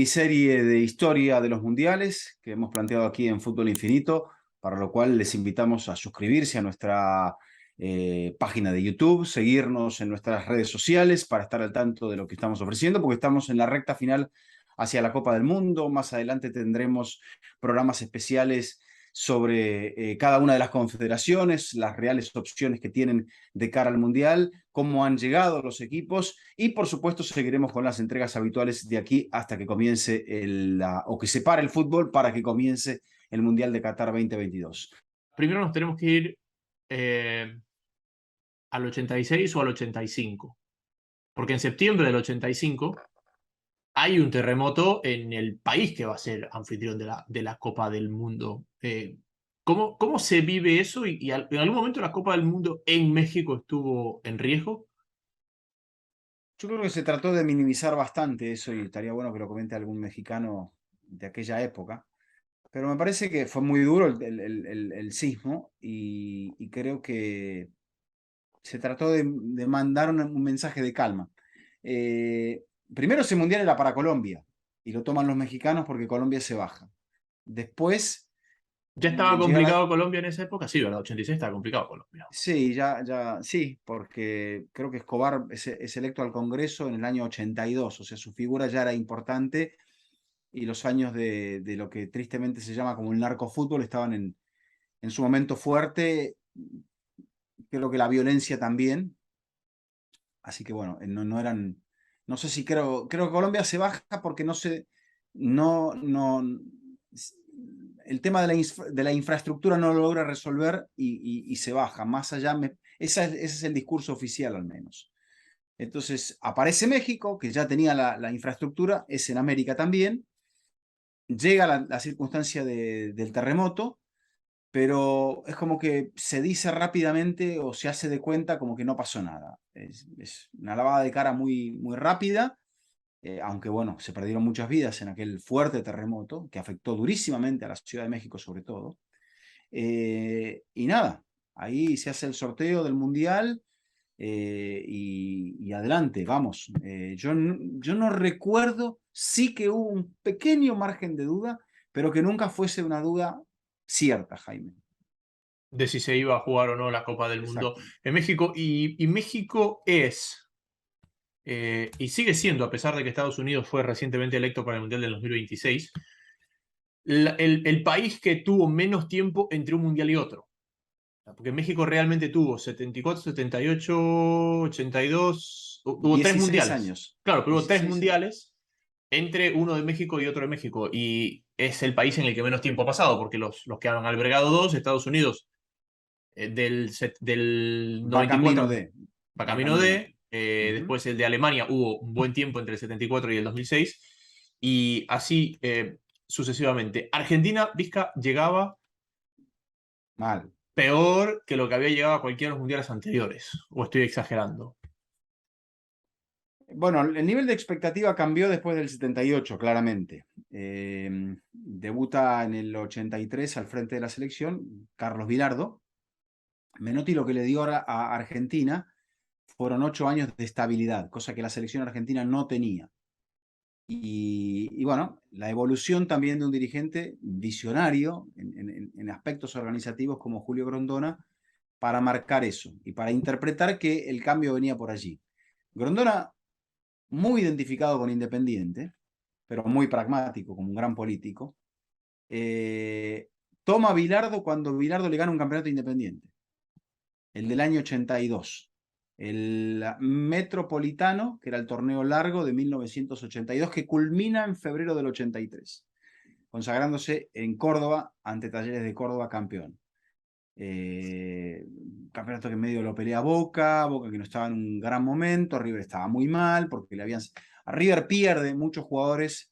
miniserie de historia de los mundiales que hemos planteado aquí en Fútbol Infinito, para lo cual les invitamos a suscribirse a nuestra página de YouTube, seguirnos en nuestras redes sociales para estar al tanto de lo que estamos ofreciendo, porque estamos en la recta final hacia la Copa del Mundo. Más adelante tendremos programas especiales sobre cada una de las confederaciones, las reales opciones que tienen de cara al Mundial, cómo han llegado los equipos y por supuesto seguiremos con las entregas habituales de aquí hasta que comience o que se pare el fútbol para que comience el Mundial de Qatar 2022. Primero nos tenemos que ir al 86 o al 85, porque en septiembre del 85 hay un terremoto en el país que va a ser anfitrión de la Copa del Mundo. ¿Cómo se vive eso? ¿Y en algún momento la Copa del Mundo en México estuvo en riesgo? Yo creo que se trató de minimizar bastante eso y estaría bueno que lo comente algún mexicano de aquella época. Pero me parece que fue muy duro el sismo y creo que se trató de mandar un mensaje de calma. Primero ese mundial era para Colombia y lo toman los mexicanos porque Colombia se baja. Después ¿Ya estaba llega la... complicado Colombia en esa época? Sí, ¿verdad? 86 estaba complicado Colombia. Sí, sí, porque creo que Escobar es electo al Congreso en el año 82, o sea, su figura ya era importante y los años de lo que tristemente se llama como el narcofútbol estaban en su momento fuerte, creo que la violencia también, así que bueno, no eran, no sé si creo que Colombia se baja porque no, el tema de la infraestructura no lo logra resolver y se baja, más allá, ese es el discurso oficial al menos. Entonces aparece México, que ya tenía la infraestructura, es en América también, llega la circunstancia del terremoto, pero es como que se dice rápidamente o se hace de cuenta como que no pasó nada. Es una lavada de cara muy rápida, aunque bueno, se perdieron muchas vidas en aquel fuerte terremoto que afectó durísimamente a la Ciudad de México sobre todo. Y nada, ahí se hace el sorteo del Mundial y adelante, vamos. Yo no recuerdo, sí que hubo un pequeño margen de duda, pero que nunca fuese una duda cierta, Jaime. De si se iba a jugar o no la Copa del Mundo Exacto. en México. Y México es, y sigue siendo, a pesar de que Estados Unidos fue recientemente electo para el Mundial del 2026, el país que tuvo menos tiempo entre un Mundial y otro. Porque México realmente tuvo 74, 78, 82, hubo tres 16 mundiales. años. Claro, pero hubo tres 16 años. mundiales entre uno de México y otro de México. Y es el país en el que menos tiempo ha pasado, porque los que han albergado dos, Estados Unidos, del Va camino 94 de. va Va camino camino de. de, Ujú. después el de Alemania hubo un buen tiempo entre el 74 y el 2006, y así sucesivamente. Argentina, Vizca, llegaba Mal. peor que lo que había llegado a cualquiera de los mundiales anteriores, o estoy exagerando. Bueno, el nivel de expectativa cambió después del 78, claramente. Debuta en el 83 al frente de la selección Carlos Vilardo. Menotti lo que le dio a Argentina fueron 8 años de estabilidad, cosa que la selección argentina no tenía. Y bueno, la evolución también de un dirigente visionario en aspectos organizativos como Julio Grondona para marcar eso y para interpretar que el cambio venía por allí. Grondona, muy identificado con Independiente, pero muy pragmático, como un gran político, toma a Bilardo cuando Bilardo le gana un campeonato Independiente, el del año 82. El Metropolitano, que era el torneo largo de 1982, que culmina en febrero del 83, consagrándose en Córdoba ante Talleres de Córdoba campeón. Campeonato que en medio lo pelea Boca que no estaba en un gran momento, River estaba muy mal, porque River pierde muchos jugadores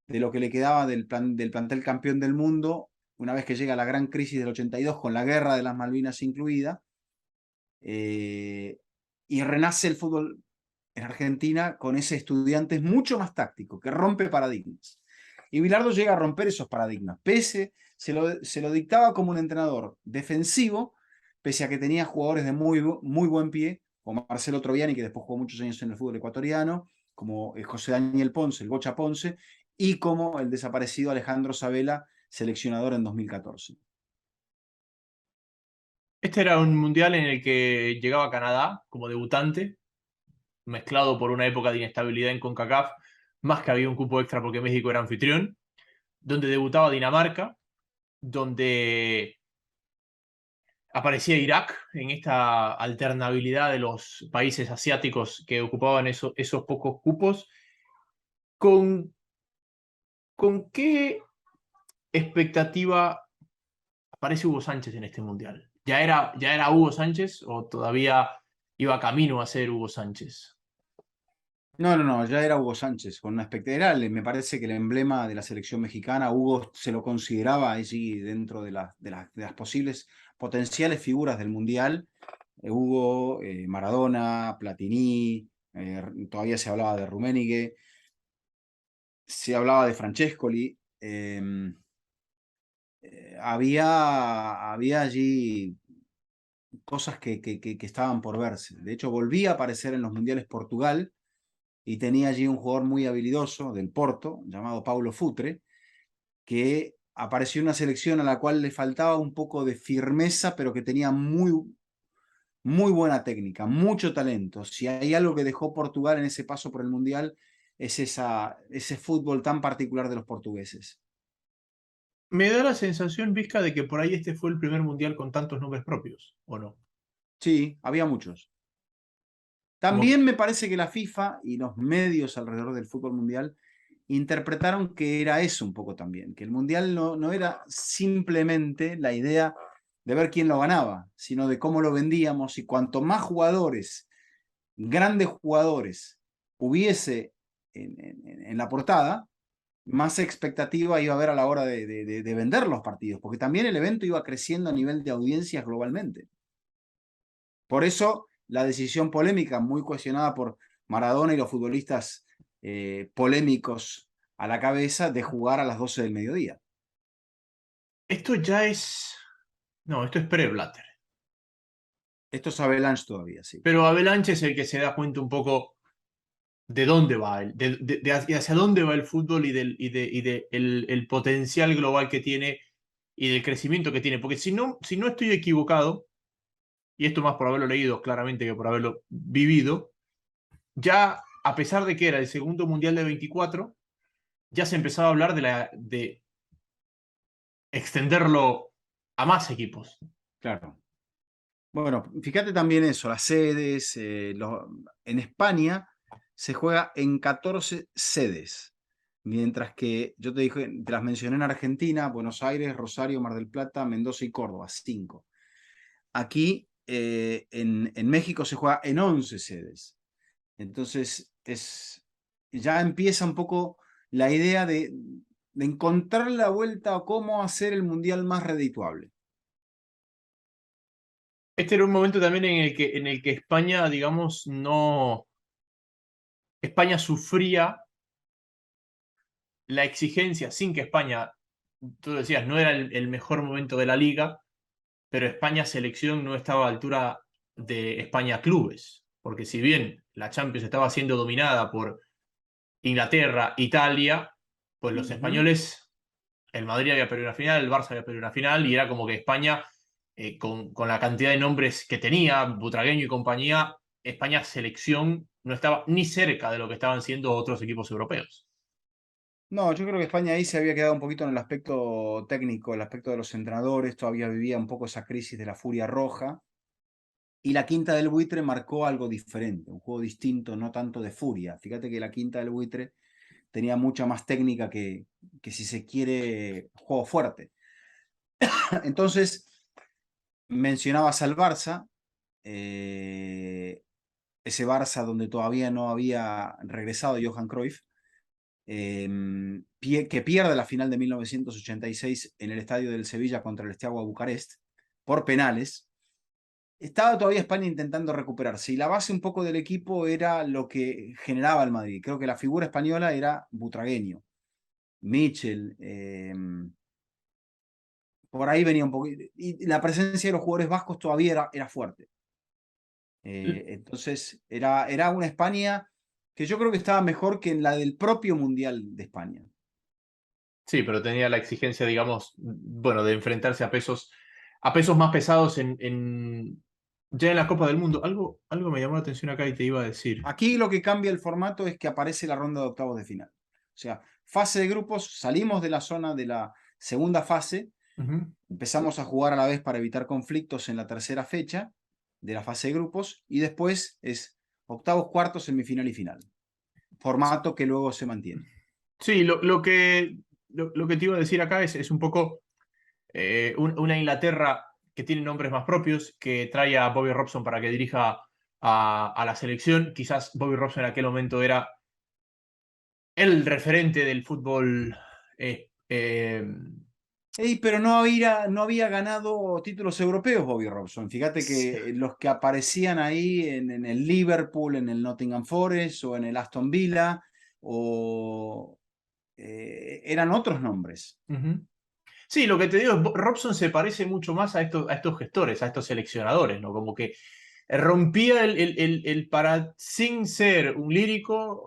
de lo que le quedaba del plantel campeón del mundo, una vez que llega la gran crisis del 82 con la guerra de las Malvinas incluida, y renace el fútbol en Argentina con ese Estudiantes mucho más táctico, que rompe paradigmas. Y Bilardo llega a romper esos paradigmas. Se lo dictaba como un entrenador defensivo, pese a que tenía jugadores de muy buen pie, como Marcelo Troviani, que después jugó muchos años en el fútbol ecuatoriano, como José Daniel Ponce, el Bocha Ponce, y como el desaparecido Alejandro Sabela, seleccionador en 2014. Este era un mundial en el que llegaba Canadá como debutante, mezclado por una época de inestabilidad en CONCACAF, más que había un cupo extra porque México era anfitrión, donde debutaba Dinamarca, donde aparecía Irak en esta alternabilidad de los países asiáticos que ocupaban esos pocos cupos. ¿Con, ¿Con qué expectativa aparece Hugo Sánchez en este mundial? Ya era Hugo Sánchez o todavía iba camino a ser Hugo Sánchez? No, no, no, ya era Hugo Sánchez, con una expectativa. Me parece que el emblema de la selección mexicana, Hugo se lo consideraba allí dentro de las posibles potenciales figuras del Mundial. Hugo, Maradona, Platini, todavía se hablaba de Rummenigge, se hablaba de Francescoli. Había allí cosas que estaban por verse. De hecho, volvía a aparecer en los Mundiales Portugal y tenía allí un jugador muy habilidoso del Porto, llamado Paulo Futre, que apareció en una selección a la cual le faltaba un poco de firmeza, pero que tenía muy buena técnica, mucho talento. Si hay algo que dejó Portugal en ese paso por el Mundial, es ese fútbol tan particular de los portugueses. Me da la sensación, Vizca, de que por ahí este fue el primer mundial con tantos nombres propios, ¿o no? Sí, había muchos. Como que También me parece que la FIFA y los medios alrededor del fútbol mundial interpretaron que era eso un poco también, que el mundial no era simplemente la idea de ver quién lo ganaba, sino de cómo lo vendíamos y cuanto más jugadores, grandes jugadores, hubiese en la portada, más expectativa iba a haber a la hora de vender los partidos, porque también el evento iba creciendo a nivel de audiencias globalmente. Por eso la decisión polémica, muy cuestionada por Maradona y los futbolistas polémicos a la cabeza, de jugar a las 12 del mediodía. esto ya es... No, esto es pre-Blatter. Esto es Avalanche todavía, sí. Pero Avalanche es el que se da cuenta un poco de dónde va, hacia dónde va el fútbol el potencial global que tiene y del crecimiento que tiene. Porque si no estoy equivocado, y esto más por haberlo leído claramente que por haberlo vivido, ya a pesar de que era el segundo mundial de 24, ya se empezaba a hablar de extenderlo a más equipos. Claro. Bueno, fíjate también eso, las sedes. En España se juega en 14 sedes, mientras que yo te dije, te las mencioné en Argentina, Buenos Aires, Rosario, Mar del Plata, Mendoza y Córdoba, 5. Aquí en México se juega en 11 sedes. Entonces, ya empieza un poco la idea de encontrar la vuelta a cómo hacer el mundial más redituable. Este era un momento también en el que España, digamos, no... España sufría la exigencia sin que España, tú decías, no era el mejor momento de la liga, pero España selección no estaba a la altura de España clubes, porque si bien la Champions estaba siendo dominada por Inglaterra, Italia, pues los Ujú. españoles, el Madrid había perdido una final, el Barça había perdido una final, y era como que España, con la cantidad de nombres que tenía, Butragueño y compañía, España selección no estaba ni cerca de lo que estaban siendo otros equipos europeos. No, yo creo que España ahí se había quedado un poquito en el aspecto técnico, el aspecto de los entrenadores, todavía vivía un poco esa crisis de la furia roja. Y la Quinta del Buitre marcó algo diferente, un juego distinto, no tanto de furia. Fíjate que la Quinta del Buitre tenía mucha más técnica que si se quiere, juego fuerte. Entonces, mencionabas al Barça, ese Barça donde todavía no había regresado Johan Cruyff, que pierde la final de 1986 en el estadio del Sevilla contra el Steaua Bucarest por penales. Estaba todavía España intentando recuperarse y la base un poco del equipo era lo que generaba el Madrid. Creo que la figura española era Butragueño, Mitchell, por ahí venía un poquito. Y la presencia de los jugadores vascos todavía era fuerte. Entonces era una España que yo creo que estaba mejor que en la del propio Mundial de España. Sí, pero tenía la exigencia, digamos, bueno, de enfrentarse a pesos más pesados ya en la Copa del Mundo. Algo me llamó la atención acá y te iba a decir. Aquí lo que cambia el formato es que aparece la ronda de octavos de final. O sea, fase de grupos, salimos de la zona de la segunda fase, Ujú. empezamos a jugar a la vez para evitar conflictos en la tercera fecha de la fase de grupos y después es octavos, cuartos, semifinal y final. Formato que luego se mantiene. Sí, lo que te iba a decir acá es un poco una Inglaterra que tiene nombres más propios, que trae a Bobby Robson para que dirija a la selección. Quizás Bobby Robson en aquel momento era el referente del fútbol. Ey, pero no había ganado títulos europeos Bobby Robson. Fíjate que los que aparecían ahí en el Liverpool, en el Nottingham Forest o en el Aston Villa, o, eran otros nombres. Ujú. Sí, lo que te digo es, Robson se parece mucho más a estos gestores, a estos seleccionadores, ¿no? Como que rompía sin ser un lírico,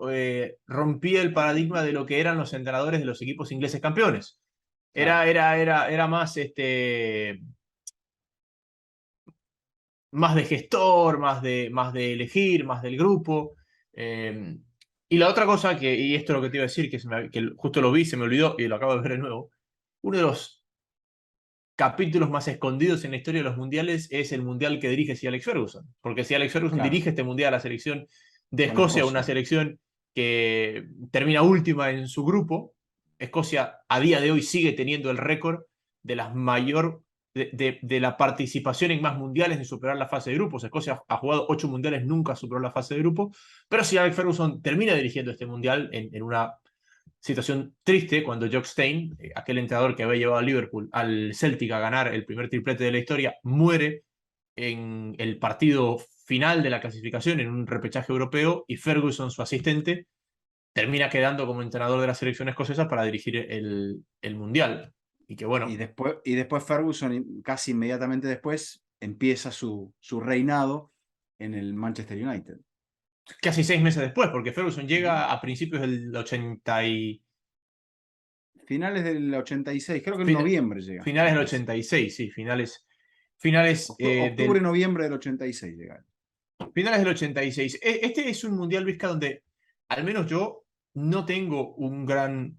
rompía el paradigma de lo que eran los entrenadores de los equipos ingleses campeones. Claro. Era más, más de gestor, más de elegir, más del grupo. eh, y la otra cosa, y esto es lo que te iba a decir, que justo lo vi, se me olvidó y lo acabo de ver de nuevo, uno de los capítulos más escondidos en la historia de los mundiales es el mundial que dirige Sir Alex Ferguson. Porque si Alex Ferguson Claro, dirige este mundial a la selección de con Escocia, una Escocia. selección que termina última en su grupo. Escocia a día de hoy sigue teniendo el récord de la mayor de la participación en más mundiales de superar la fase de grupos. Escocia ha jugado 8 mundiales, nunca superó la fase de grupos, pero si Alex Ferguson termina dirigiendo este mundial en una situación triste cuando Jock Stein, aquel entrenador que había llevado a Liverpool al Celtic a ganar el primer triplete de la historia, muere en el partido final de la clasificación en un repechaje europeo y Ferguson, su asistente, termina quedando como entrenador de la selección escocesa para dirigir el Mundial. Y que bueno, Y después Ferguson, casi inmediatamente después, empieza su reinado en el Manchester United. casi 6 meses después, porque Ferguson Ujú. llega a principios del 80 y... Finales del 86, creo que en fin- noviembre llega, finales me del parece. 86, sí, finales Octubre, noviembre del 86 llega. finales del 86. Este es un mundial, Vizca, donde al menos yo no tengo un gran.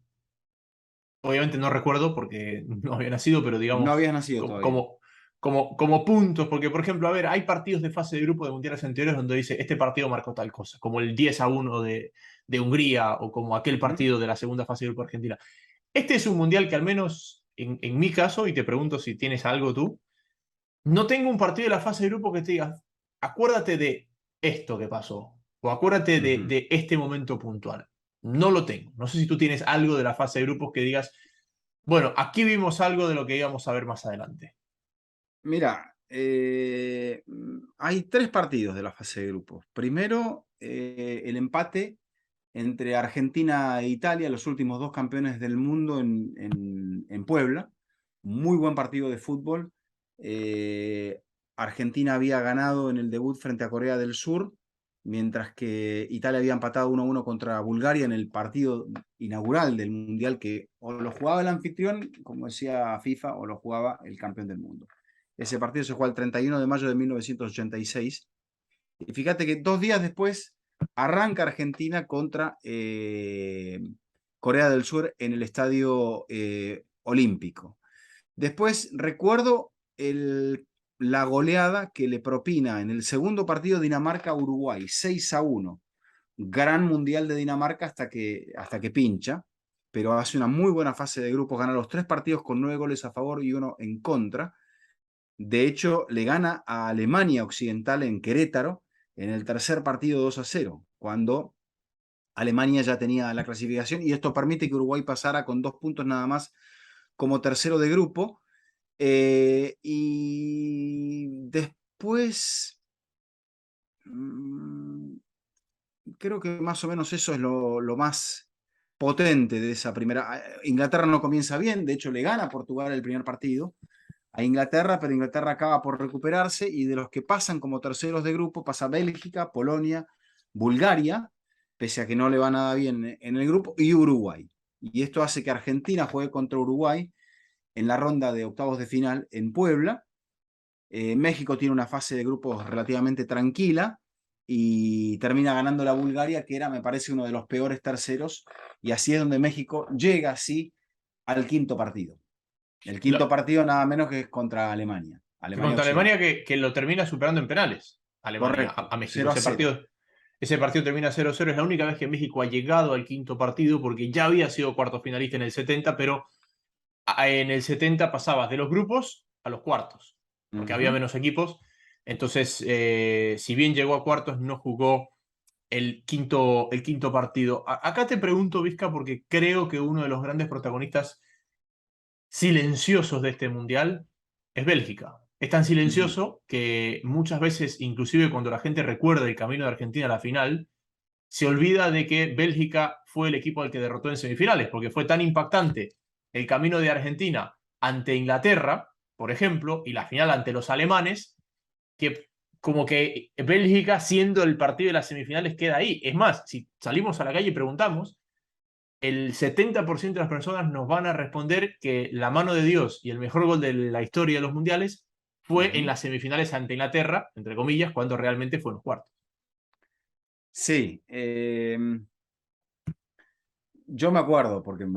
Obviamente no recuerdo porque no había nacido, pero No digamos, habías nacido como, todavía. como, como puntos. Porque, por ejemplo, a ver, hay partidos de fase de grupo de mundiales anteriores donde dice este partido marcó tal cosa, como el 10-1 de Hungría o como aquel Ujú. partido de la segunda fase de grupo argentina. Este es un mundial que, al menos en mi caso, y te pregunto si tienes algo tú, no tengo un partido de la fase de grupo que te diga, acuérdate de esto que pasó, o acuérdate Ujú. de este momento puntual. No lo tengo. No sé si tú tienes algo de la fase de grupos que digas, bueno, aquí vimos algo de lo que íbamos a ver más adelante. Mira, hay tres partidos de la fase de grupos. Primero, el empate entre Argentina e Italia, los últimos dos campeones del mundo en Puebla. Muy buen partido de fútbol. Eh, Argentina había ganado en el debut frente a Corea del Sur, mientras que Italia había empatado 1-1 contra Bulgaria en el partido inaugural del Mundial, que o lo jugaba el anfitrión, como decía FIFA, o lo jugaba el campeón del mundo. Ese partido se jugó el 31 de mayo de 1986. Y fíjate que 2 días después arranca Argentina contra Corea del Sur en el Estadio Olímpico. Después recuerdo la goleada que le propina en el segundo partido Dinamarca-Uruguay, 6-1. Gran mundial de Dinamarca hasta que pincha, pero hace una muy buena fase de grupos, gana los 3 partidos con 9 goles a favor y 1 en contra. De hecho, le gana a Alemania Occidental en Querétaro en el tercer partido 2-0, cuando Alemania ya tenía la clasificación y esto permite que Uruguay pasara con 2 puntos nada más como tercero de grupo. Y después, mmm, creo que más o menos eso es lo más potente de esa primera. Inglaterra no comienza bien, de hecho le gana a Portugal el primer partido a Inglaterra, pero Inglaterra acaba por recuperarse y de los que pasan como terceros de grupo pasa Bélgica, Polonia, Bulgaria, pese a que no le va nada bien en el grupo, y Uruguay. y esto hace que Argentina juegue contra Uruguay en la ronda de octavos de final en Puebla. México tiene una fase de grupos relativamente tranquila y termina ganando la Bulgaria, que era, me parece, uno de los peores terceros, y así es donde México llega, así, al quinto partido. El quinto partido nada menos que es contra Alemania. Que Alemania contra Occidental. Alemania que lo termina superando en penales. Alemania Correcto, a México. 0-0. Ese partido termina 0-0. Es la única vez que México ha llegado al quinto partido porque ya había sido cuarto finalista en el 70, pero en el 70 pasabas de los grupos a los cuartos, porque había menos equipos. Entonces, si bien llegó a cuartos, no jugó el quinto partido. Acá te pregunto, Vizca, porque creo que uno de los grandes protagonistas silenciosos de este mundial es Bélgica. Es tan silencioso que muchas veces, inclusive cuando la gente recuerda el camino de Argentina a la final, se olvida de que Bélgica fue el equipo al que derrotó en semifinales, porque fue tan impactante el camino de Argentina ante Inglaterra, por ejemplo, y la final ante los alemanes, que como que Bélgica, siendo el partido de las semifinales, queda ahí. Es más, si salimos a la calle y preguntamos, el 70% de las personas nos van a responder que la mano de Dios y el mejor gol de la historia de los mundiales fue en las semifinales ante Inglaterra, entre comillas, cuando realmente fue en los cuartos. Sí, yo me acuerdo, porque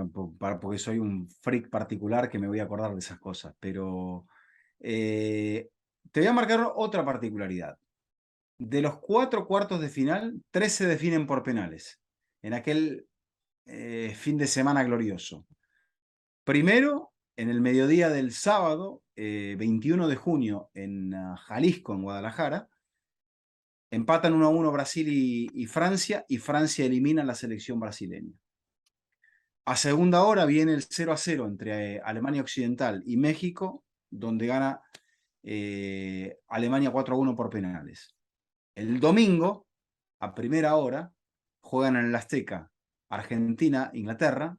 soy un freak particular que me voy a acordar de esas cosas, pero te voy a marcar otra particularidad. De los 4 cuartos de final, 3 se definen por penales, en aquel fin de semana glorioso. Primero, en el mediodía del sábado, 21 de junio, en Jalisco, en Guadalajara, empatan 1-1 Brasil y Francia elimina a la selección brasileña. A segunda hora viene el 0-0 entre Alemania Occidental y México, donde gana Alemania 4-1 por penales. El domingo, a primera hora, juegan en el Azteca Argentina, Inglaterra,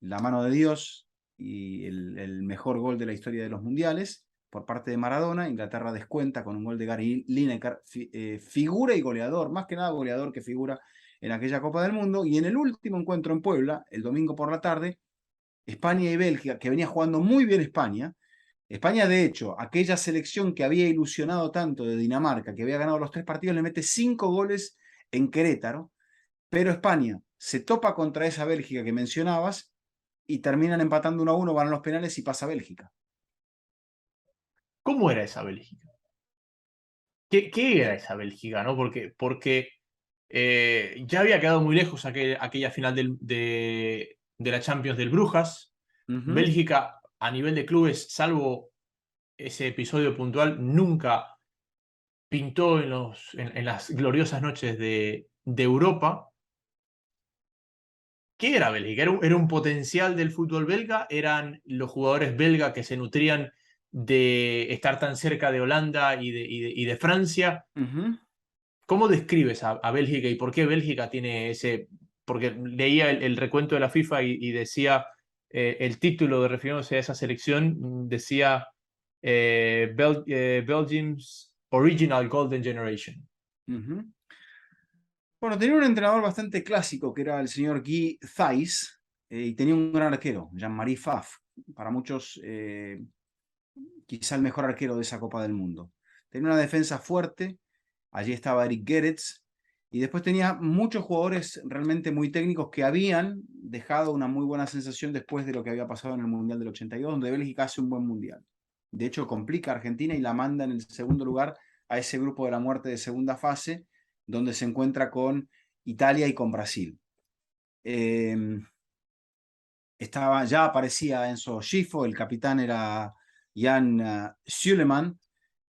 la mano de Dios y el mejor gol de la historia de los mundiales por parte de Maradona. Inglaterra descuenta con un gol de Gary Lineker, figura y goleador, más que nada goleador que figura en aquella Copa del Mundo. Y en el último encuentro en Puebla, el domingo por la tarde, España y Bélgica, que venía jugando muy bien España. España, de hecho, aquella selección que había ilusionado tanto de Dinamarca, que había ganado los 3 partidos, le mete 5 goles en Querétaro, pero España se topa contra esa Bélgica que mencionabas y terminan empatando 1-1, van a los penales y pasa Bélgica. ¿Cómo era esa Bélgica? ¿Qué era esa Bélgica? ¿No? Porque ya había quedado muy lejos aquella final de la Champions del Brujas. Bélgica, a nivel de clubes, salvo ese episodio puntual, nunca pintó en las gloriosas noches de Europa. ¿Qué era Bélgica? ¿Era un potencial del fútbol belga? ¿Eran los jugadores belgas que se nutrían de estar tan cerca de Holanda y de Francia? ¿Cómo describes a Bélgica y por qué Bélgica tiene ese...? Porque leía el recuento de la FIFA y decía, el título de refiriéndose a esa selección, decía Belgium's Original Golden Generation. Bueno, tenía un entrenador bastante clásico que era el señor Guy Thys y tenía un gran arquero, Jean-Marie Pfaff, para muchos quizá el mejor arquero de esa Copa del Mundo. Tenía una defensa fuerte, allí estaba Eric Gerets, y después tenía muchos jugadores realmente muy técnicos que habían dejado una muy buena sensación después de lo que había pasado en el Mundial del 82, donde Bélgica hace un buen Mundial. De hecho, complica a Argentina y la manda en el segundo lugar a ese grupo de la muerte de segunda fase, donde se encuentra con Italia y con Brasil. Ya aparecía Enzo Scifo, el capitán era Jan Süleman,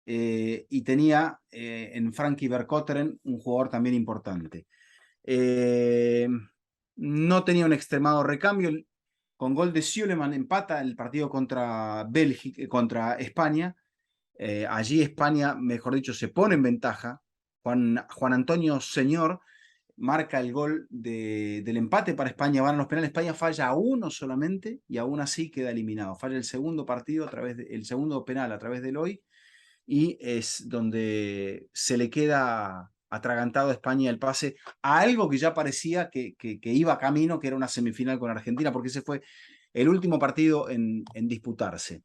y tenía en Frankie Verkotteren un jugador también importante. No tenía un extremado recambio. Con gol de Süleman empata el partido contra Bélgica, contra España. Allí España, mejor dicho, se pone en ventaja. Juan Antonio Señor marca el gol del empate para España, van a los penales, España falla a uno solamente y aún así queda eliminado. Falla el segundo partido el segundo penal a través del hoy y es donde se le queda atragantado a España el pase a algo que ya parecía que iba camino, que era una semifinal con Argentina, porque ese fue el último partido en disputarse.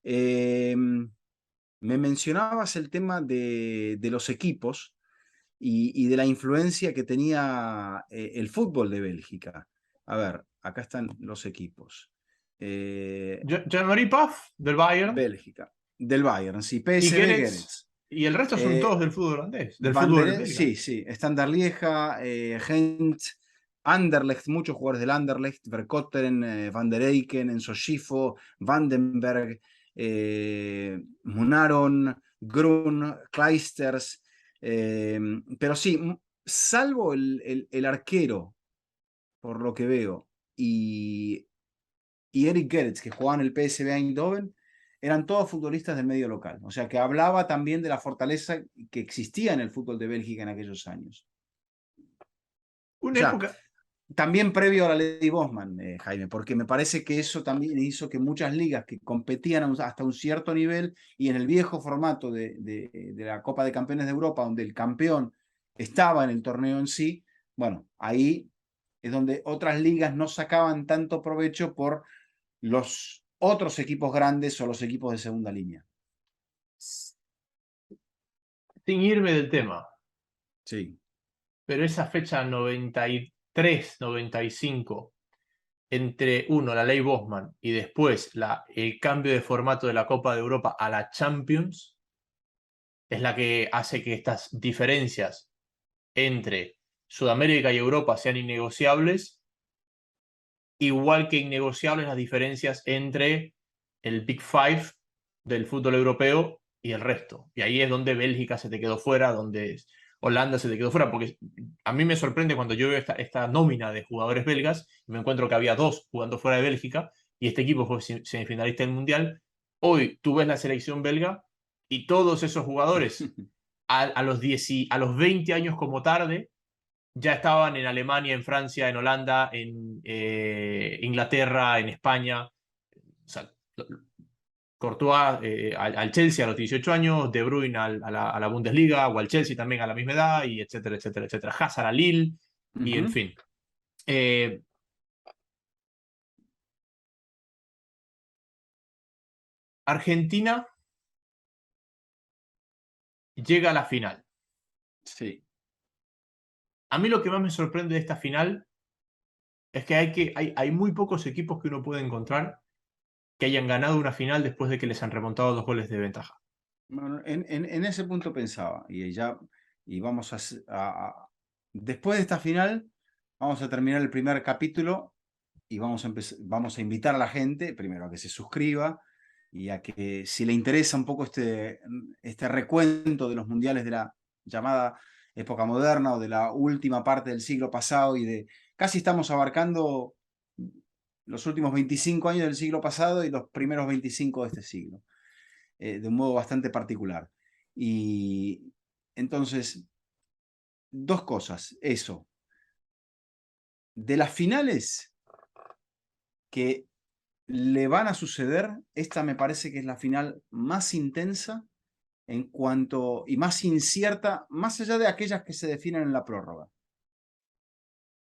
Me mencionabas el tema de los equipos y de la influencia que tenía el fútbol de Bélgica. A ver, acá están los equipos. Jean-Marie Paf, del Bayern, Bélgica, del Bayern, sí, y PSV Gerets, Gerets. y el resto son todos del fútbol holandés, del fútbol belga. Sí, sí, Standard Lieja, Gent, Anderlecht, muchos jugadores del Anderlecht, Verkotteren, Van der Eycken, Enzo Schifo, Vandenberg, Munaron, Grun, Kleisters, pero sí, salvo el arquero, por lo que veo, y Eric Gerets, que jugaba en el PSV Eindhoven, eran todos futbolistas del medio local. O sea, que hablaba también de la fortaleza que existía en el fútbol de Bélgica en aquellos años. O Una sea, época, también previo a la ley Bosman, Jaime, porque me parece que eso también hizo que muchas ligas que competían hasta un cierto nivel y en el viejo formato de la Copa de Campeones de Europa, donde el campeón estaba en el torneo en sí, bueno, ahí es donde otras ligas no sacaban tanto provecho por los otros equipos grandes o los equipos de segunda línea. sin irme del tema, Sí. pero esa fecha 93, 95, entre la ley Bosman y después el cambio de formato de la Copa de Europa a la Champions, es la que hace que estas diferencias entre Sudamérica y Europa sean innegociables, igual que innegociables las diferencias entre el Big Five del fútbol europeo y el resto. Y ahí es donde Bélgica se te quedó fuera, donde Holanda se te quedó fuera, porque a mí me sorprende cuando yo veo esta nómina de jugadores belgas y me encuentro que había 2 jugando fuera de Bélgica y este equipo fue semifinalista del Mundial. Hoy tú ves la selección belga y todos esos jugadores a los 20 años como tarde ya estaban en Alemania, en Francia, en Holanda, en Inglaterra, en España. O sea, Courtois al Chelsea a los 18 años, De Bruyne a la Bundesliga, o al Chelsea también a la misma edad, y etcétera, etcétera, etcétera. Hazard a Lille, y en fin. Argentina llega a la final. Sí. A mí lo que más me sorprende de esta final es que hay muy pocos equipos que uno puede encontrar que hayan ganado una final después de que les han remontado 2 goles de ventaja. Bueno, en ese punto pensaba, y vamos después de esta final, vamos a terminar el primer capítulo y vamos a invitar a la gente, primero a que se suscriba y a que si le interesa un poco este recuento de los mundiales de la llamada época moderna o de la última parte del siglo pasado casi estamos abarcando los últimos 25 años del siglo pasado y los primeros 25 de este siglo. De un modo bastante particular. Y entonces, dos cosas. Eso. De las finales que le van a suceder, esta me parece que es la final más intensa en cuanto y más incierta, más allá de aquellas que se definen en la prórroga.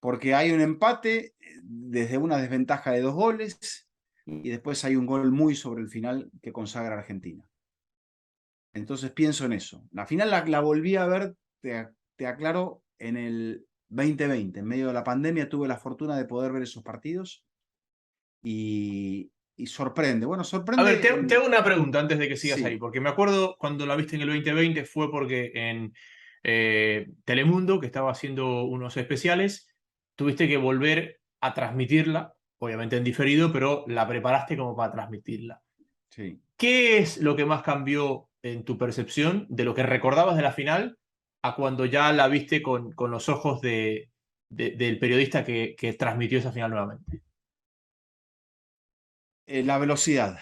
Porque hay un empate desde una desventaja de 2 goles y después hay un gol muy sobre el final que consagra a Argentina. Entonces pienso en eso. La final la volví a ver, te aclaro, en el 2020. En medio de la pandemia tuve la fortuna de poder ver esos partidos y sorprende. Bueno, A ver, sorprende. te hago una pregunta antes de que sigas ahí, Sí, porque me acuerdo cuando la viste en el 2020 fue porque en Telemundo, que estaba haciendo unos especiales, tuviste que volver a transmitirla, obviamente en diferido, pero la preparaste como para transmitirla. sí. ¿Qué es lo que más cambió en tu percepción de lo que recordabas de la final a cuando ya la viste con los ojos del periodista que transmitió esa final nuevamente? La velocidad.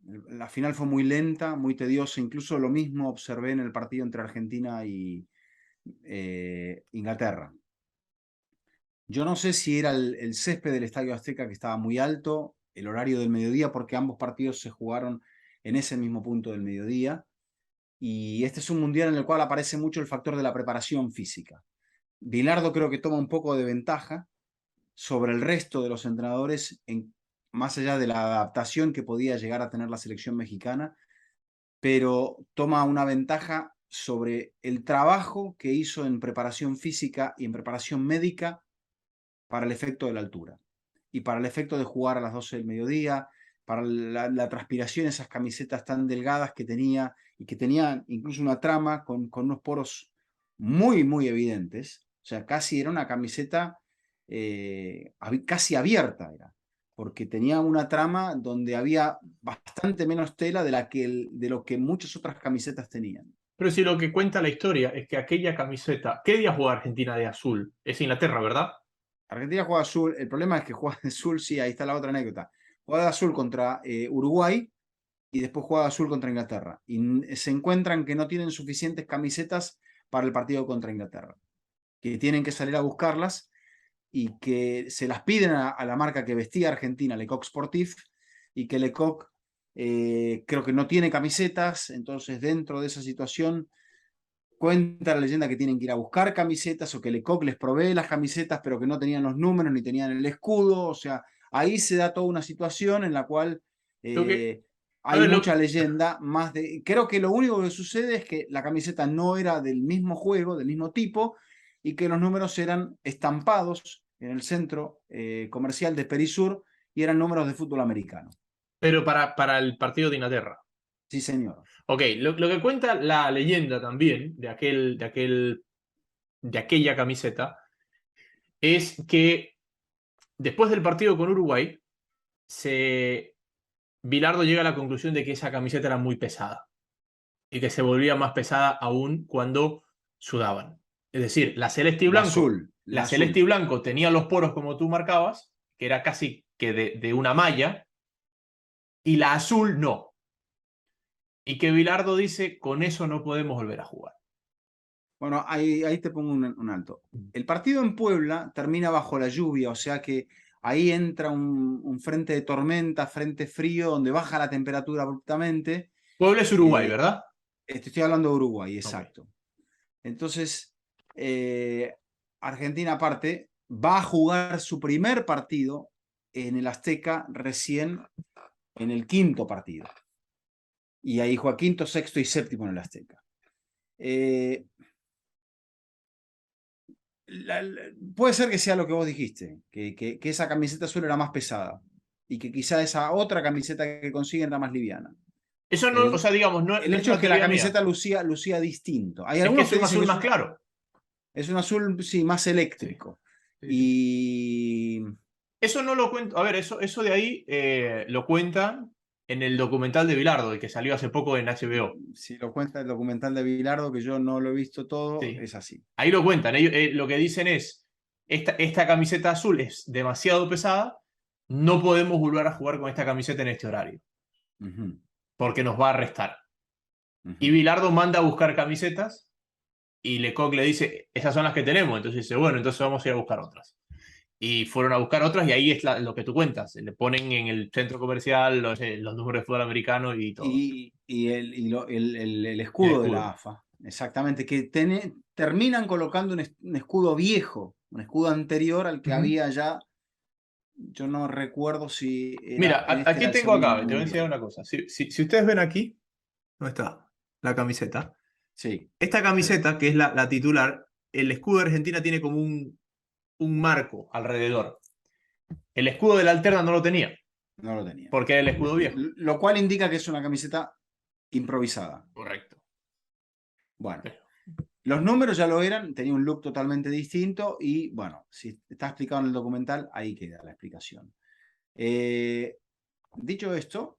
La final fue muy lenta, muy tediosa. Incluso lo mismo observé en el partido entre Argentina y Inglaterra. Yo no sé si era el césped del Estadio Azteca que estaba muy alto, el horario del mediodía, porque ambos partidos se jugaron en ese mismo punto del mediodía. Y este es un mundial en el cual aparece mucho el factor de la preparación física. Bilardo creo que toma un poco de ventaja sobre el resto de los entrenadores, más allá de la adaptación que podía llegar a tener la selección mexicana, pero toma una ventaja sobre el trabajo que hizo en preparación física y en preparación médica para el efecto de la altura y para el efecto de jugar a las 12 del mediodía, para la transpiración, esas camisetas tan delgadas que tenía y que tenían incluso una trama con unos poros muy, muy evidentes. O sea, casi era una camiseta casi abierta, era, porque tenía una trama donde había bastante menos tela de lo que muchas otras camisetas tenían. Pero si lo que cuenta la historia es que aquella camiseta, ¿qué día juega Argentina de azul? Es Inglaterra, ¿verdad? Argentina juega azul, el problema es que juega de azul, sí, ahí está la otra anécdota. Juega de azul contra Uruguay y después juega de azul contra Inglaterra. Y se encuentran que no tienen suficientes camisetas para el partido contra Inglaterra, que tienen que salir a buscarlas y que se las piden a la marca que vestía Argentina, Lecoq Sportif, y que Lecoq creo que no tiene camisetas, entonces dentro de esa situación cuenta la leyenda que tienen que ir a buscar camisetas o que Lecoq les provee las camisetas, pero que no tenían los números ni tenían el escudo. O sea, ahí se da toda una situación en la cual Lo que, a hay ver, mucha leyenda. Creo que lo único que sucede es que la camiseta no era del mismo juego, del mismo tipo, y que los números eran estampados en el centro comercial de Perisur y eran números de fútbol americano. pero para el partido de Inglaterra. Sí, señor. Ok, lo que cuenta la leyenda también de aquella camiseta es que después del partido con Uruguay, Bilardo llega a la conclusión de que esa camiseta era muy pesada y que se volvía más pesada aún cuando sudaban. Es decir, la La celeste y azul. blanco tenía los poros como tú marcabas, que era casi que de una malla, y la azul no. Y que Bilardo dice, con eso no podemos volver a jugar. Bueno, ahí te pongo un alto. El partido en Puebla termina bajo la lluvia, o sea que ahí entra un frente de tormenta, frente frío, donde baja la temperatura abruptamente. Puebla es Uruguay, Eh, ¿verdad? estoy hablando de Uruguay, Ok. exacto. Entonces, Argentina aparte va a jugar su primer partido en el Azteca recién en el quinto partido. Y ahí juega quinto, sexto y séptimo en el Azteca. Puede ser que sea lo que vos dijiste, que esa camiseta azul era más pesada y que quizá esa otra camiseta que consiguen era más liviana. Eso no, o El, sea, digamos, no, el no es hecho es una que la teoría mía. camiseta lucía distinto. Hay Es que algunos es que un dicen que azul más claro. es un azul, sí, más Sí, eléctrico. sí, sí. Y Eso no lo cuento. A ver, eso de ahí lo cuentan en el documental de Bilardo, el que salió hace poco en HBO. si lo cuenta el documental de Bilardo, que yo no lo he visto todo, Sí. es así. Ahí lo cuentan. Ellos, lo que dicen es: esta camiseta azul es demasiado pesada, no podemos volver a jugar con esta camiseta en este horario, Ujú, porque nos va a restar. Y ujú. Bilardo manda a buscar camisetas y Lecoq le dice: esas son las que tenemos. Entonces dice: bueno, entonces vamos a ir a buscar otras. Y fueron a buscar otras y ahí es lo que tú cuentas. Le ponen en el centro comercial los números de fútbol americano y todo. El Y el escudo de la escudo. AFA, exactamente, que terminan colocando un escudo viejo, un escudo anterior al que Ujú. había ya, yo no recuerdo si Mira, era, este era aquí el tengo segundo acá, te voy a enseñar mundial. una cosa. Si ustedes ven aquí, ¿dónde está la camiseta? Sí, Esta camiseta, que es la titular, el escudo de Argentina tiene como un marco alrededor. El escudo de la alterna no lo tenía, no lo tenía. porque era el escudo viejo. Lo cual indica que es una camiseta improvisada. Correcto. Bueno, los números ya lo eran, tenía un look totalmente distinto y bueno, si está explicado en el documental, ahí queda la explicación. Dicho esto,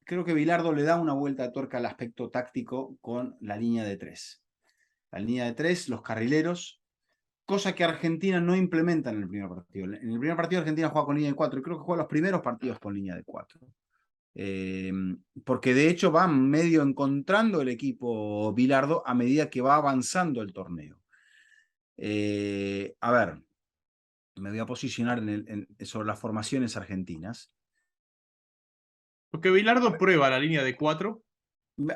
creo que Bilardo le da una vuelta de tuerca al aspecto táctico con la línea de tres. La línea de tres, los carrileros, cosa que Argentina no implementa en el primer partido. En el primer partido Argentina juega con línea de cuatro y creo que juega los primeros partidos con línea de cuatro. Porque de hecho va medio encontrando el equipo Bilardo a medida que va avanzando el torneo. A ver, me voy a posicionar sobre las formaciones argentinas. Porque Bilardo prueba la línea de 4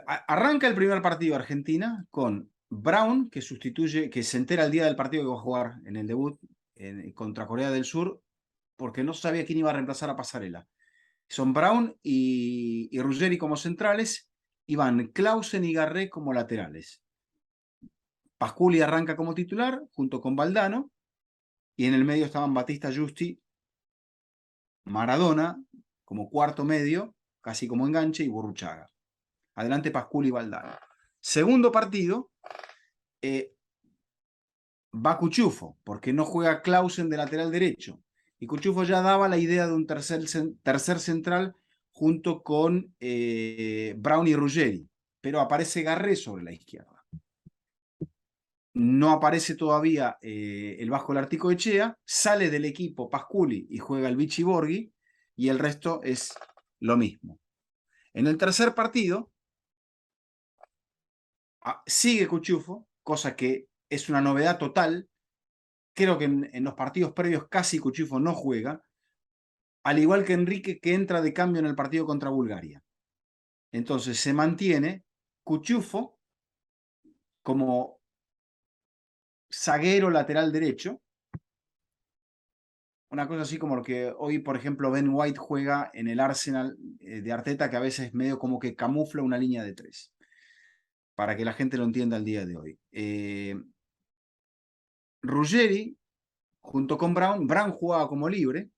Arranca el primer partido Argentina con Brown, que sustituye, que se entera el día del partido que va a jugar en el debut contra Corea del Sur, porque no sabía quién iba a reemplazar a Pasarela. Son Brown y Ruggeri como centrales, y van Clausen y Garré como laterales. Pasculi arranca como titular, junto con Valdano, y en el medio estaban Batista, Justi, Maradona, como cuarto medio, casi como enganche, y Burruchaga. Adelante Pasculi y Valdano. Segundo partido, va Cuchufo, porque no juega Clausen de lateral derecho. Y Cuchufo ya daba la idea de un tercer central junto con Brown y Ruggeri, pero aparece Garré sobre la izquierda. No aparece todavía el Vasco Larticoechea, sale del equipo Pasculi y juega el Vichy Borghi, y el resto es lo mismo. En el tercer partido sigue Cuchufo, cosa que es una novedad total. Creo que en los partidos previos casi Cuchufo no juega, al igual que Enrique, que entra de cambio en el partido contra Bulgaria. Entonces se mantiene Cuchufo como zaguero lateral derecho, una cosa así como lo que hoy, por ejemplo, Ben White juega en el Arsenal de Arteta, que a veces medio como que camufla una línea de 3, para que la gente lo entienda el día de hoy. Ruggeri, junto con Brown jugaba como libre,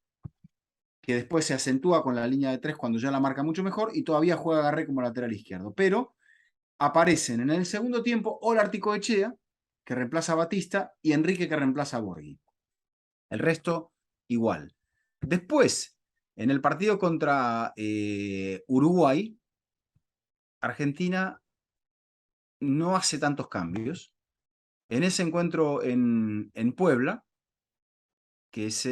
que después se acentúa con la línea de 3 cuando ya la marca mucho mejor, y todavía juega Garré como lateral izquierdo. Pero aparecen en el segundo tiempo Olarticoechea, que reemplaza a Batista, y Enrique, que reemplaza a Borghi. El resto, igual. Después, en el partido contra Uruguay, Argentina no hace tantos cambios. En ese encuentro en Puebla, que es se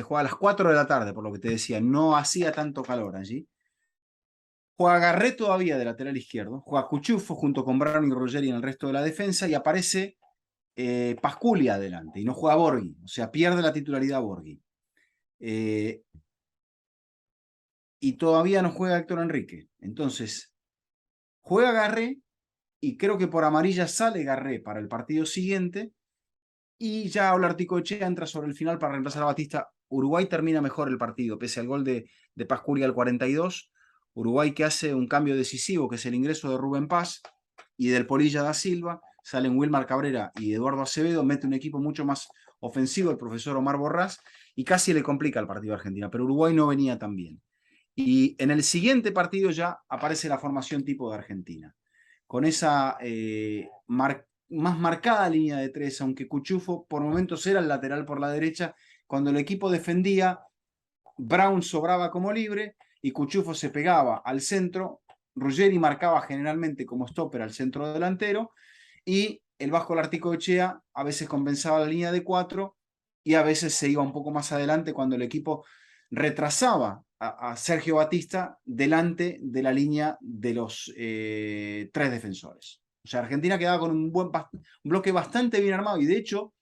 juega a las 4 de la tarde, por lo que te decía, no hacía tanto calor allí. Juega Garré todavía de lateral izquierdo, juega Cuchufo junto con Brown y Ruggeri en el resto de la defensa, y aparece Pasculi adelante, y no juega Borghi, o sea, pierde la titularidad Borghi. Y todavía no juega Héctor Enrique. Entonces, juega Garré, y creo que por amarilla sale Garré para el partido siguiente, y ya Olarticoechea entra sobre el final para reemplazar a Batista. Uruguay termina mejor el partido, pese al gol de Pasculi al 42. Uruguay, que hace un cambio decisivo, que es el ingreso de Rubén Paz y del Polilla da Silva. Salen Wilmar Cabrera y Eduardo Acevedo, mete un equipo mucho más ofensivo el profesor Omar Borrás, y casi le complica el partido a Argentina, pero Uruguay no venía tan bien. Y en el siguiente partido ya aparece la formación tipo de Argentina, con esa más marcada línea de 3, aunque Cuchufo por momentos era el lateral por la derecha. Cuando el equipo defendía, Brown sobraba como libre y Cuchufo se pegaba al centro. Ruggeri marcaba generalmente como stopper al centro delantero, y el Vasco Larticoechea a veces compensaba la línea de 4, y a veces se iba un poco más adelante cuando el equipo retrasaba a Sergio Batista delante de la línea de los 3 defensores. O sea, Argentina quedaba con un bloque bastante bien armado, y de hecho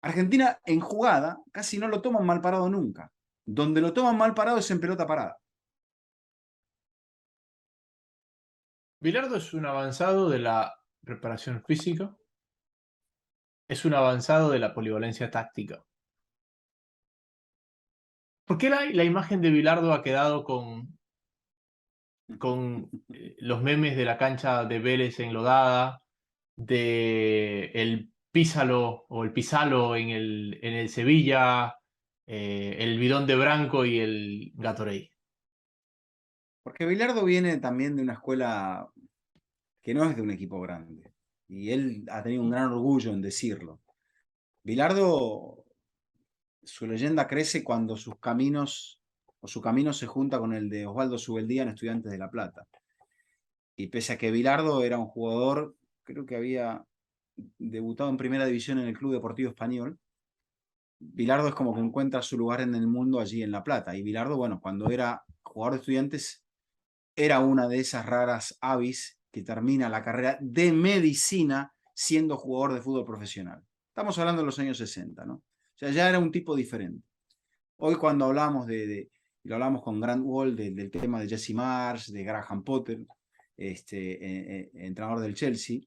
Argentina en jugada casi no lo toman mal parado nunca. Donde lo toman mal parado es en pelota parada. Bilardo es un avanzado de la preparación física, es un avanzado de la polivalencia táctica. ¿Por qué la imagen de Bilardo ha quedado con los memes de la cancha de Vélez enlodada, de el Písalo o el Pisalo en el Sevilla, el bidón de Branco y el Gatorade? Porque Bilardo viene también de una escuela que no es de un equipo grande, y él ha tenido un gran orgullo en decirlo. Bilardo, su leyenda crece cuando sus caminos o su camino se junta con el de Osvaldo Subeldía en Estudiantes de La Plata. Y pese a que Bilardo era un jugador, creo que había debutado en primera división en el Club Deportivo Español, Bilardo es como que encuentra su lugar en el mundo allí en La Plata. Y Bilardo, bueno, cuando era jugador de Estudiantes, era una de esas raras avis que termina la carrera de medicina siendo jugador de fútbol profesional. Estamos hablando de los años 60, ¿no? O sea, ya era un tipo diferente. Hoy cuando hablamos de y lo hablamos con Grant Wall del tema de Jesse Marsh, de Graham Potter, entrenador del Chelsea.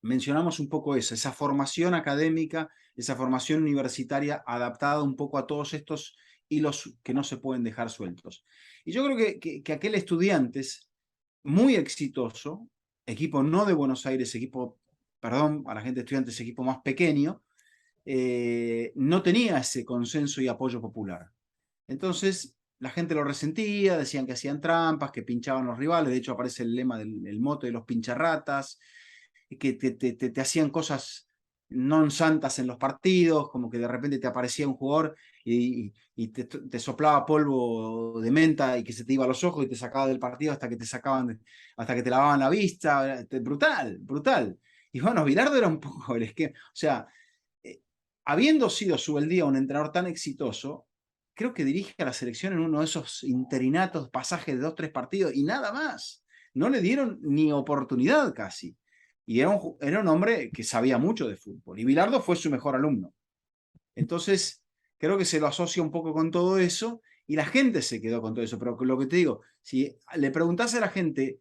Mencionamos un poco esa formación académica, esa formación universitaria adaptada un poco a todos estos hilos que no se pueden dejar sueltos. Y yo creo que aquel Estudiantes, muy exitoso, equipo no de Buenos Aires, equipo, perdón, a la gente de Estudiantes, equipo más pequeño, no tenía ese consenso y apoyo popular. Entonces, la gente lo resentía, decían que hacían trampas, que pinchaban los rivales, de hecho aparece el lema del mote de los pincharratas, que te hacían cosas non santas en los partidos, como que de repente te aparecía un jugador y te soplaba polvo de menta y que se te iba a los ojos y te sacaba del partido hasta que hasta que te lavaban la vista. Brutal, brutal. Y bueno, Bilardo era un poco el esquema. O sea, habiendo sido Subeldía un entrenador tan exitoso, creo que dirige a la selección en uno de esos interinatos, pasajes de 2-3 partidos y nada más. No le dieron ni oportunidad casi. Y era un hombre que sabía mucho de fútbol. Y Bilardo fue su mejor alumno. Entonces, creo que se lo asocia un poco con todo eso y la gente se quedó con todo eso. Pero lo que te digo, si le preguntase a la gente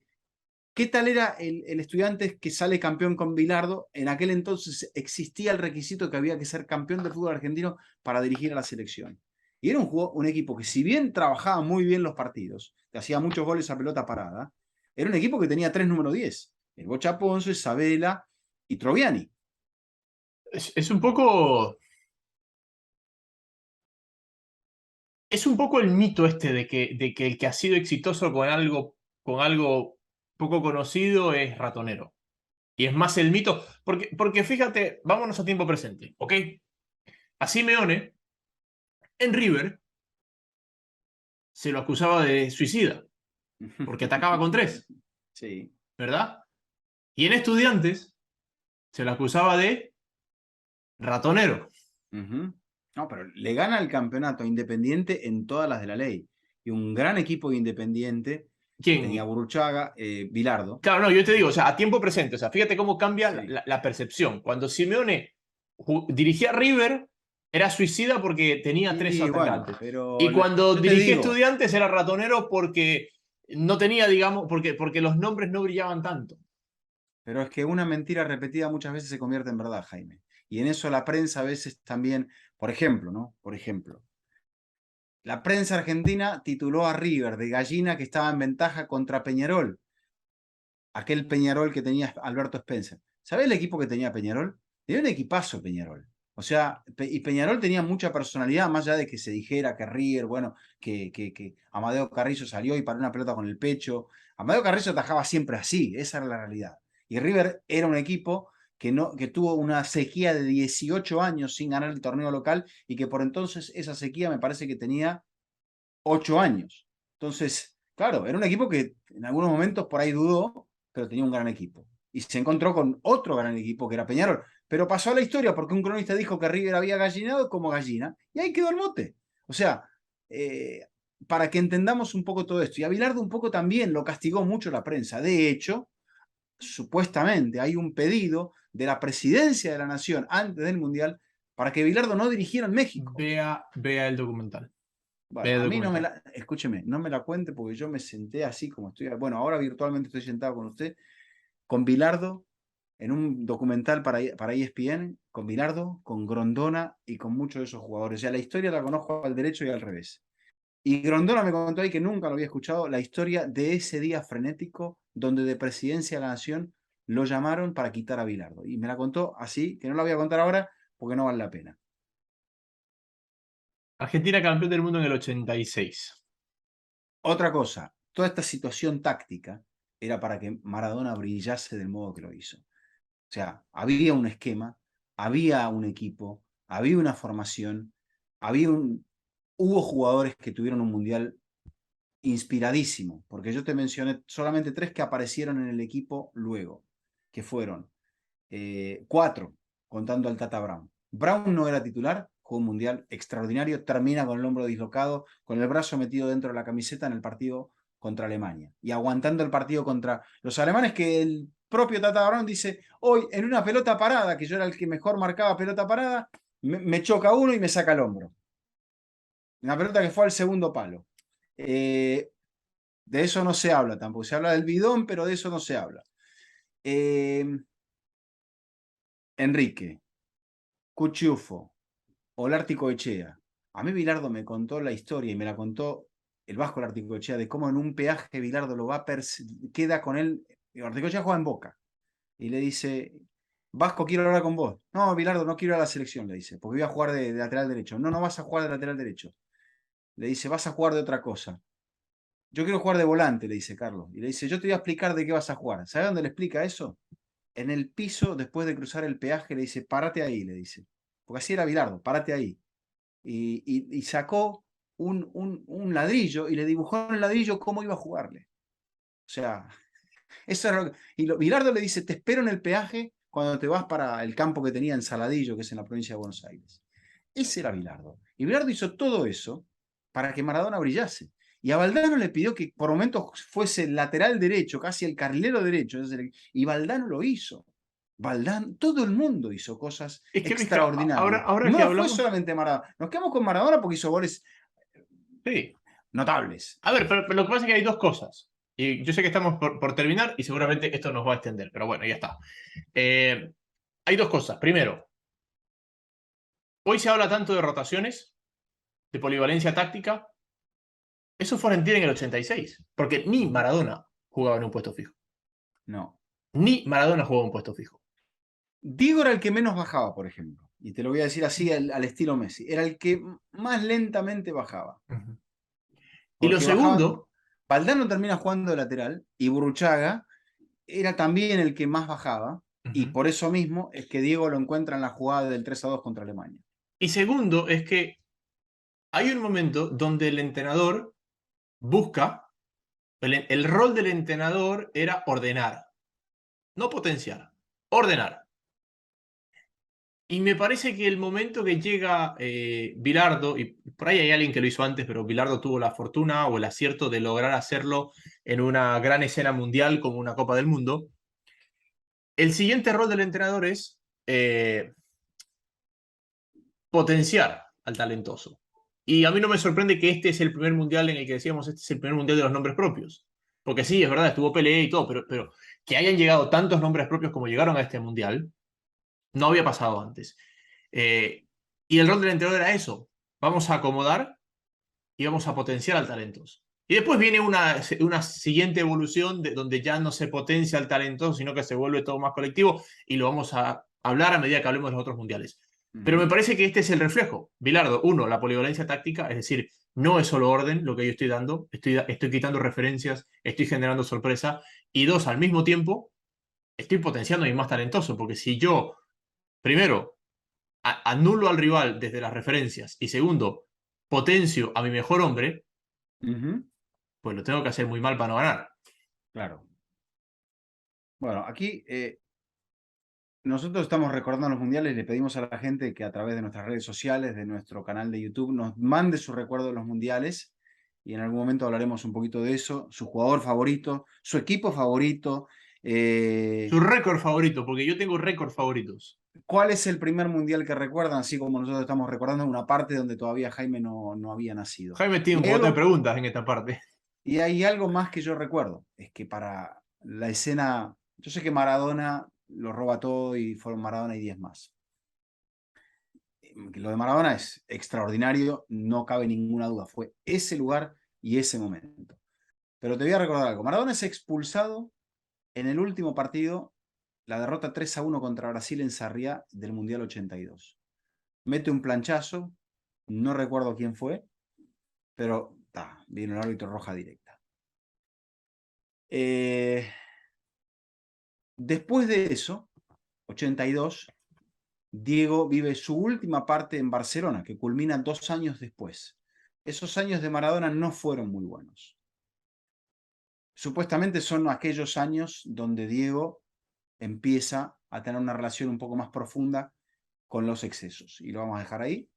qué tal era el estudiante que sale campeón con Bilardo, en aquel entonces existía el requisito que había que ser campeón del fútbol argentino para dirigir a la selección. Y era un equipo que, si bien trabajaba muy bien los partidos, que hacía muchos goles a pelota parada, era un equipo que tenía 3 número 10. El Bocha Ponce, Sabela y Troviani. Es un poco. Es un poco el mito este de que el que ha sido exitoso con algo poco conocido es ratonero. Y es más el mito. Porque fíjate, vámonos a tiempo presente, ¿ok? A Simeone, en River, se lo acusaba de suicida, porque atacaba con 3, Sí. ¿verdad? Y en Estudiantes, se lo acusaba de ratonero. No, pero le gana el campeonato a Independiente en todas las de la ley. Y un gran equipo de Independiente que tenía ¿Quién? Burruchaga, Bilardo. Claro, no, yo te digo, o sea, a tiempo presente, o sea, fíjate cómo cambia Sí. la percepción. Cuando Simeone dirigía a River, era suicida porque tenía 3 Y bueno, atacantes. pero Y cuando yo te dirigía digo, Estudiantes era ratonero porque no tenía, digamos, porque los nombres no brillaban tanto. pero es que una mentira repetida muchas veces se convierte en verdad, Jaime. Y en eso la prensa a veces también, por ejemplo, ¿no? Por ejemplo, la prensa argentina tituló a River de gallina que estaba en ventaja contra Peñarol, aquel Peñarol que tenía Alberto Spencer. ¿Sabés el equipo que tenía Peñarol? Tenía un equipazo Peñarol. O sea, y Peñarol tenía mucha personalidad, más allá de que se dijera que River, bueno, que Amadeo Carrillo salió y paró una pelota con el pecho. Amadeo Carrillo atajaba siempre así, esa era la realidad. Y River era un equipo que tuvo una sequía de 18 años sin ganar el torneo local y que por entonces esa sequía me parece que tenía 8 años. Entonces, claro, era un equipo que en algunos momentos por ahí dudó, pero tenía un gran equipo. Y se encontró con otro gran equipo que era Peñarol. Pero pasó a la historia porque un cronista dijo que River había gallinado como gallina y ahí quedó el mote. O sea, para que entendamos un poco todo esto. Y a Bilardo un poco también lo castigó mucho la prensa. De hecho, supuestamente hay un pedido de la presidencia de la Nación antes del Mundial para que Bilardo no dirigiera en México. Vea el documental. Vea Bueno, el a mí no me documental. la, escúcheme, no me la cuente porque yo me senté así como estoy. Bueno, ahora virtualmente estoy sentado con usted, con Bilardo, en un documental para ESPN, con Bilardo, con Grondona y con muchos de esos jugadores. O sea, la historia la conozco al derecho y al revés. Y Grondona me contó ahí que nunca lo había escuchado, la historia de ese día frenético donde de presidencia de la nación lo llamaron para quitar a Bilardo. Y me la contó así, que no la voy a contar ahora porque no vale la pena. Argentina campeón del mundo en el 86. Otra cosa, toda esta situación táctica era para que Maradona brillase del modo que lo hizo. O sea, había un esquema, había un equipo, había una formación, hubo jugadores que tuvieron un mundial inspiradísimo, porque yo te mencioné solamente 3 que aparecieron en el equipo luego, que fueron 4, contando al Tata Brown. Brown no era titular, jugó un mundial extraordinario, termina con el hombro dislocado, con el brazo metido dentro de la camiseta en el partido contra Alemania y aguantando el partido contra los alemanes, que el propio Tata Brown dice, hoy en una pelota parada, que yo era el que mejor marcaba pelota parada, me choca uno y me saca el hombro. Una pelota que fue al segundo palo. De eso no se habla tampoco. Se habla del bidón, pero de eso no se habla. Enrique, Cuchiufo, Olárticoechea. A mí Bilardo me contó la historia y me la contó el Vasco Olárticoechea de cómo en un peaje Bilardo lo va queda con él. Olárticoechea juega en Boca y le dice: Vasco, quiero hablar con vos. No, Bilardo, no quiero ir a la selección, le dice, porque voy a jugar de lateral derecho. No, no vas a jugar de lateral derecho. Le dice: vas a jugar de otra cosa. Yo quiero jugar de volante, le dice Carlos. Y le dice: yo te voy a explicar de qué vas a jugar. ¿Sabe dónde le explica eso? En el piso, después de cruzar el peaje, le dice: párate ahí, le dice. Porque así era Bilardo: párate ahí. Y sacó un ladrillo y le dibujó en el ladrillo cómo iba a jugarle. O sea, eso era Bilardo le dice: te espero en el peaje cuando te vas para el campo que tenía en Saladillo, que es en la provincia de Buenos Aires. Ese era Bilardo. Y Bilardo hizo todo eso para que Maradona brillase. Y a Valdano le pidió que por momentos fuese el lateral derecho, casi el carrilero derecho, y Valdano lo hizo. Valdano, todo el mundo hizo cosas Es que, Luis, extraordinarias. ahora que No fue hablamos, solamente Maradona. Nos quedamos con Maradona porque hizo goles sí. notables. A ver, pero lo que pasa es que hay dos cosas. Y yo sé que estamos por terminar y seguramente esto nos va a extender, pero bueno, ya está. Hay dos cosas. Primero, hoy se habla tanto de rotaciones, de polivalencia táctica. Eso fue mentira en el 86, porque ni Maradona jugaba en un puesto fijo. No. Ni Maradona jugaba en un puesto fijo. Diego era el que menos bajaba, por ejemplo. Y te lo voy a decir así al estilo Messi. Era el que más lentamente bajaba. Ujú. Y lo Porque bajaban. segundo, Valdano termina jugando de lateral y Burruchaga era también el que más bajaba. Y ujú. por eso mismo es que Diego lo encuentra en la jugada del 3-2 contra Alemania. Y segundo es que hay un momento donde el entrenador busca, el rol del entrenador era ordenar, no potenciar, ordenar. Y me parece que el momento que llega Bilardo, y por ahí hay alguien que lo hizo antes, pero Bilardo tuvo la fortuna o el acierto de lograr hacerlo en una gran escena mundial como una Copa del Mundo. El siguiente rol del entrenador es potenciar al talentoso. Y a mí no me sorprende que este es el primer mundial en el que decíamos, este es el primer mundial de los nombres propios. Porque sí, es verdad, estuvo Pelé y todo, pero que hayan llegado tantos nombres propios como llegaron a este mundial, no había pasado antes. Eh, y el rol del entrenador era eso. Vamos a acomodar y vamos a potenciar al talentoso. Y después viene una siguiente evolución donde ya no se potencia al talentoso, sino que se vuelve todo más colectivo y lo vamos a hablar a medida que hablemos de los otros mundiales. Pero me parece que este es el reflejo. Bilardo, uno, la polivalencia táctica, es decir, no es solo orden lo que yo estoy dando, estoy quitando referencias, estoy generando sorpresa. Y dos, al mismo tiempo, estoy potenciando a mi más talentoso, porque si yo, primero, anulo al rival desde las referencias y segundo, potencio a mi mejor hombre, pues lo tengo que hacer muy mal para no ganar. Claro. Bueno, aquí nosotros estamos recordando los mundiales y le pedimos a la gente que a través de nuestras redes sociales, de nuestro canal de YouTube, nos mande su recuerdo de los mundiales y en algún momento hablaremos un poquito de eso, su jugador favorito, su equipo favorito. Su récord favorito, porque yo tengo récord favoritos. ¿Cuál es el primer mundial que recuerdan? Así como nosotros estamos recordando una parte donde todavía Jaime no había nacido. Jaime tiene un montón de preguntas en esta parte. Y hay algo más que yo recuerdo, es que para la escena, yo sé que Maradona lo roba todo y fueron Maradona y 10 más. Lo de Maradona es extraordinario, no cabe ninguna duda, fue ese lugar y ese momento. Pero te voy a recordar algo, Maradona es expulsado en el último partido, la derrota 3-1 contra Brasil en Sarriá del Mundial 82. Mete un planchazo, no recuerdo quién fue, pero viene el árbitro roja directa. Después de eso, 82, Diego vive su última parte en Barcelona, que culmina 2 años después. Esos años de Maradona no fueron muy buenos. Supuestamente son aquellos años donde Diego empieza a tener una relación un poco más profunda con los excesos. Y lo vamos a dejar ahí.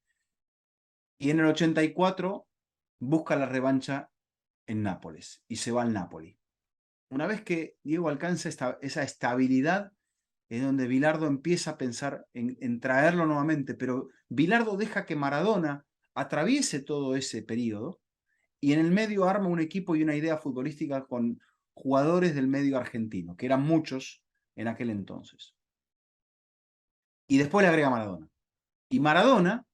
Y en el 84 busca la revancha en Nápoles y se va al Napoli. Una vez que Diego alcanza esa estabilidad, es donde Bilardo empieza a pensar en traerlo nuevamente, pero Bilardo deja que Maradona atraviese todo ese periodo y en el medio arma un equipo y una idea futbolística con jugadores del medio argentino, que eran muchos en aquel entonces. Y después le agrega Maradona. Y Maradona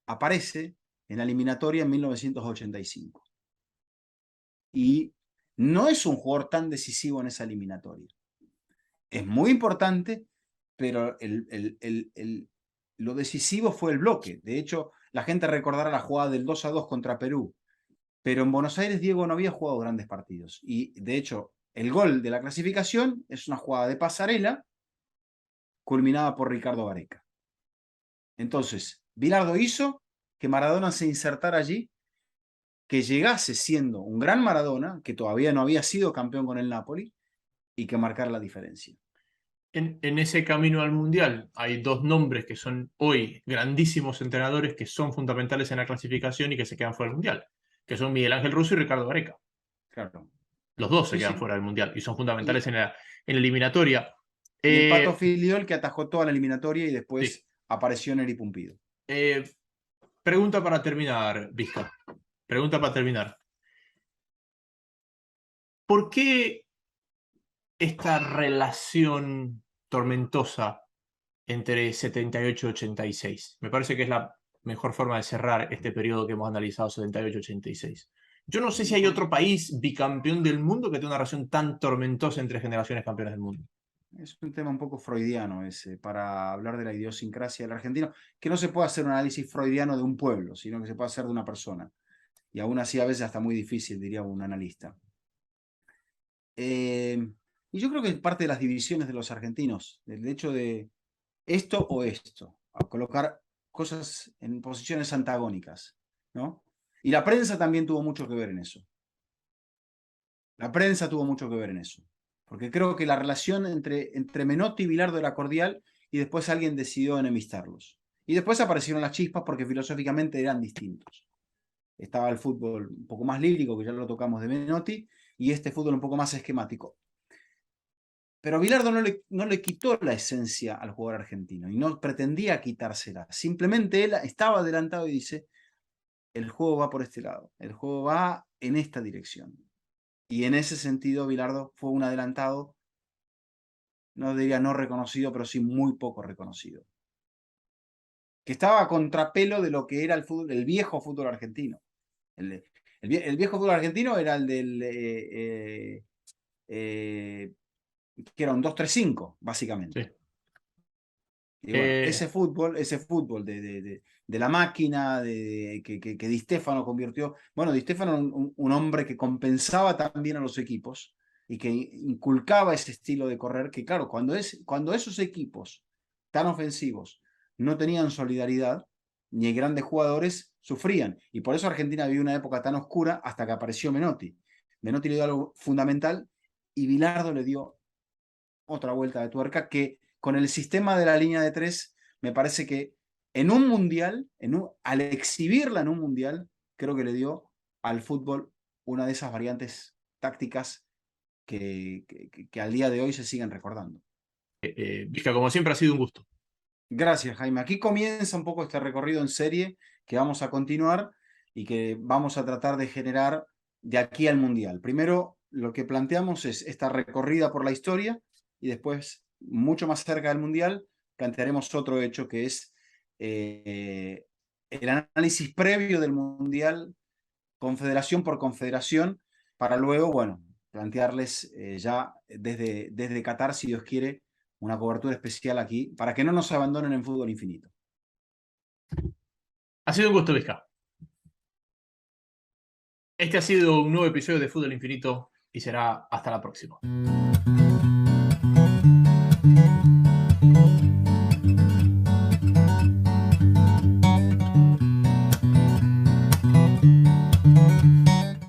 aparece en la eliminatoria en 1985. Y no es un jugador tan decisivo en esa eliminatoria. Es muy importante, pero lo decisivo fue el bloque. De hecho, la gente recordará la jugada del 2-2 contra Perú. Pero en Buenos Aires Diego no había jugado grandes partidos. Y de hecho, el gol de la clasificación es una jugada de pasarela culminada por Ricardo Gareca. Entonces, Bilardo hizo que Maradona se insertara allí, que llegase siendo un gran Maradona, que todavía no había sido campeón con el Napoli, y que marcara la diferencia. En ese camino al Mundial hay dos nombres que son hoy grandísimos entrenadores que son fundamentales en la clasificación y que se quedan fuera del Mundial, que son Miguel Ángel Russo y Ricardo Gareca. Claro. Los dos se Sí, quedan sí. fuera del Mundial y son fundamentales Y, en la eliminatoria. y el Pato Filiol, que atajó toda la eliminatoria y después Sí. apareció Neri Pumpido. Pregunta para terminar, Vizca. Pregunta para terminar. ¿Por qué esta relación tormentosa entre 78 y 86? Me parece que es la mejor forma de cerrar este periodo que hemos analizado, 78-86. Yo no sé si hay otro país bicampeón del mundo que tenga una relación tan tormentosa entre generaciones campeones del mundo. Es un tema un poco freudiano ese, para hablar de la idiosincrasia del argentino, que no se puede hacer un análisis freudiano de un pueblo, sino que se puede hacer de una persona. Y aún así a veces hasta muy difícil, diría un analista. Y yo creo que es parte de las divisiones de los argentinos, el hecho de esto o esto, a colocar cosas en posiciones antagónicas, ¿no? Y la prensa también tuvo mucho que ver en eso. La prensa tuvo mucho que ver en eso. Porque creo que la relación entre Menotti y Bilardo era cordial y después alguien decidió enemistarlos. Y después aparecieron las chispas porque filosóficamente eran distintos. Estaba el fútbol un poco más lírico, que ya lo tocamos de Menotti, y este fútbol un poco más esquemático. Pero Bilardo no le quitó la esencia al jugador argentino y no pretendía quitársela. Simplemente él estaba adelantado y dice, el juego va por este lado, el juego va en esta dirección. Y en ese sentido, Bilardo fue un adelantado, no diría no reconocido, pero sí muy poco reconocido. Que estaba a contrapelo de lo que era el fútbol, el viejo fútbol argentino. El viejo fútbol argentino era el del que era un 2-3-5, básicamente. Sí. Y bueno, ese fútbol de la máquina, que Di Stéfano convirtió. Bueno, Di Stéfano un hombre que compensaba también a los equipos y que inculcaba ese estilo de correr, que claro, cuando esos equipos tan ofensivos no tenían solidaridad, ni grandes jugadores, sufrían. Y por eso Argentina vivió una época tan oscura hasta que apareció Menotti. Menotti le dio algo fundamental y Bilardo le dio otra vuelta de tuerca que con el sistema de la línea de tres, me parece que en un mundial, al exhibirla en un mundial, creo que le dio al fútbol una de esas variantes tácticas que al día de hoy se siguen recordando. Vizca, como siempre ha sido un gusto. Gracias, Jaime. Aquí comienza un poco este recorrido en serie que vamos a continuar y que vamos a tratar de generar de aquí al mundial. Primero, lo que planteamos es esta recorrida por la historia y después, mucho más cerca del mundial, plantearemos otro hecho que es el análisis previo del mundial, confederación por confederación, para luego, bueno, plantearles ya desde Qatar, si Dios quiere, una cobertura especial aquí para que no nos abandonen en fútbol infinito. Ha sido un gusto, Vizca. Este ha sido un nuevo episodio de Fútbol Infinito y será hasta la próxima.